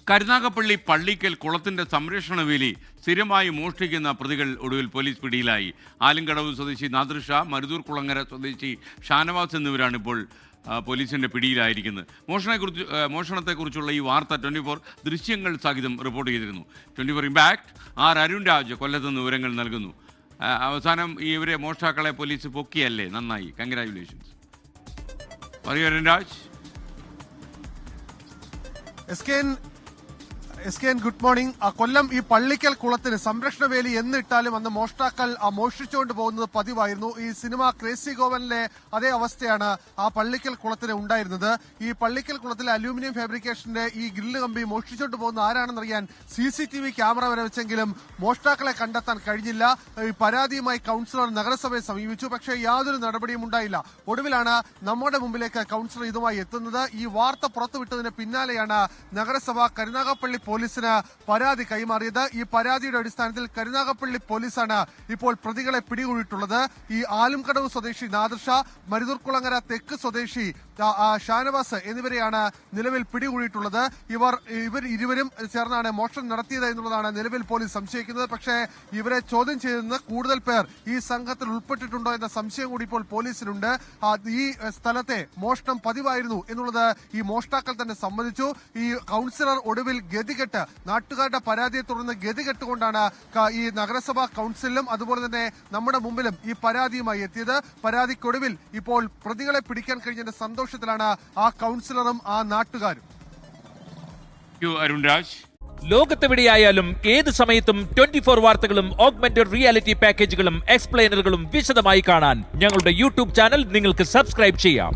കരുനാഗപ്പള്ളി പള്ളിക്കൽ കുളത്തിന്റെ സംരക്ഷണ വേലി സ്ഥിരമായി മോഷ്ടിക്കുന്ന പ്രതികൾ ഒടുവിൽ പോലീസ് പിടിയിലായി. ആലുംകടവ് സ്വദേശി നാദിർ ഷാ, മരുതൂർ കുളങ്ങര സ്വദേശി ഷാനവാസ് എന്നിവരാണ് ഇപ്പോൾ പോലീസിന്റെ പിടിയിലായിരിക്കുന്നത്. മോഷണത്തെക്കുറിച്ചുള്ള ഈ വാർത്ത 24 ദൃശ്യങ്ങൾ സഹിതം റിപ്പോർട്ട് ചെയ്തിരുന്നു. 24 ഇമ്പാക്ട് അരുൺ രാജ് കൊല്ലത്ത് നിന്ന് വിവരങ്ങൾ നൽകുന്നു. അവസാനം ഇവരെ മോഷ്ടാക്കളെ പോലീസ് പൊക്കിയല്ലേ? നന്നായി, കൺഗ്രാജുലേഷൻസ്. പറയൂ അരുൺ രാജ്. Good morning. കൊല്ലം ഈ പള്ളിക്കൽ കുളത്തിന് സംരക്ഷണ വേലി എന്നിട്ടാലും അന്ന് മോഷ്ടാക്കൾ മോഷ്ടിച്ചുകൊണ്ട് പോകുന്നത് പതിവായിരുന്നു. ഈ സിനിമ ക്രേസി ഗോവനിലെ അതേ അവസ്ഥയാണ് ആ പള്ളിക്കൽ കുളത്തിന് ഉണ്ടായിരുന്നത്. ഈ പള്ളിക്കൽ കുളത്തിലെ അലൂമിനിയം ഫാബ്രിക്കേഷന്റെ ഈ ഗ്രില്ല് കമ്പി മോഷ്ടിച്ചുകൊണ്ട് പോകുന്ന ആരാണെന്നറിയാൻ CCTV ക്യാമറ വരെ വെച്ചെങ്കിലും മോഷ്ടാക്കളെ കണ്ടെത്താൻ കഴിഞ്ഞില്ല. ഈ പരാതിയുമായി കൌൺസിലർ നഗരസഭയെ സമീപിച്ചു, പക്ഷേ യാതൊരു നടപടിയും ഉണ്ടായില്ല. ഒടുവിലാണ് നമ്മുടെ മുമ്പിലേക്ക് കൌൺസിലർ ഇതുമായി എത്തുന്നത്. ഈ വാർത്ത പുറത്തുവിട്ടതിന് പിന്നാലെയാണ് നഗരസഭ കരുനാഗപ്പള്ളി പോലീസിന് പരാതി കൈമാറിയത്. ഈ പരാതിയുടെ അടിസ്ഥാനത്തിൽ കരുനാഗപ്പള്ളി പോലീസാണ് ഇപ്പോൾ പ്രതികളെ പിടികൂടിയിട്ടുള്ളത്. ഈ ആലുംകടവ് സ്വദേശി നാദിർ ഷാ, മരുതൂർക്കുളങ്ങര തെക്ക് സ്വദേശി ഷാനവാസ് എന്നിവരെയാണ് നിലവിൽ പിടികൂടിയിട്ടുള്ളത്. ഇവർ ഇരുവരും ചേർന്നാണ് മോഷണം നടത്തിയത് എന്നുള്ളതാണ് നിലവിൽ പോലീസ് സംശയിക്കുന്നത്. പക്ഷേ ഇവരെ ചോദ്യം ചെയ്യുന്ന കൂടുതൽ പേർ ഈ സംഘത്തിൽ ഉൾപ്പെട്ടിട്ടുണ്ടോ എന്ന സംശയം കൂടി ഇപ്പോൾ പോലീസിനുണ്ട്. ഈ സ്ഥലത്തെ മോഷണം പതിവായിരുന്നു എന്നുള്ളത് ഈ മോഷ്ടാക്കൾ തന്നെ സമ്മതിച്ചു. ഈ കൌൺസിലർ ഒടുവിൽ ഗതികെട്ട് നാട്ടുകാരുടെ പരാതിയെ തുടർന്ന് ഗതികെട്ടുകൊണ്ടാണ് ഈ നഗരസഭാ കൌൺസിലും അതുപോലെ തന്നെ നമ്മുടെ മുമ്പിലും ഈ പരാതിയുമായി എത്തിയത്. പരാതിക്കൊടുവിൽ ഇപ്പോൾ പ്രതികളെ പിടിക്കാൻ കഴിഞ്ഞതിന്റെ സന്തോഷത്തിലാണ് ആ കൌൺസിലറും ആ നാട്ടുകാരും. അരുൺ രാജ്. ലോകത്തെവിടെയായാലും ഏത് സമയത്തും 24 വാർത്തകളും ഓഗ്മെന്റഡ് റിയാലിറ്റി പാക്കേജുകളും എക്സ്പ്ലെയിനറുകളും വിശദമായി കാണാൻ ഞങ്ങളുടെ യൂട്യൂബ് ചാനൽ നിങ്ങൾക്ക് സബ്സ്ക്രൈബ് ചെയ്യാം.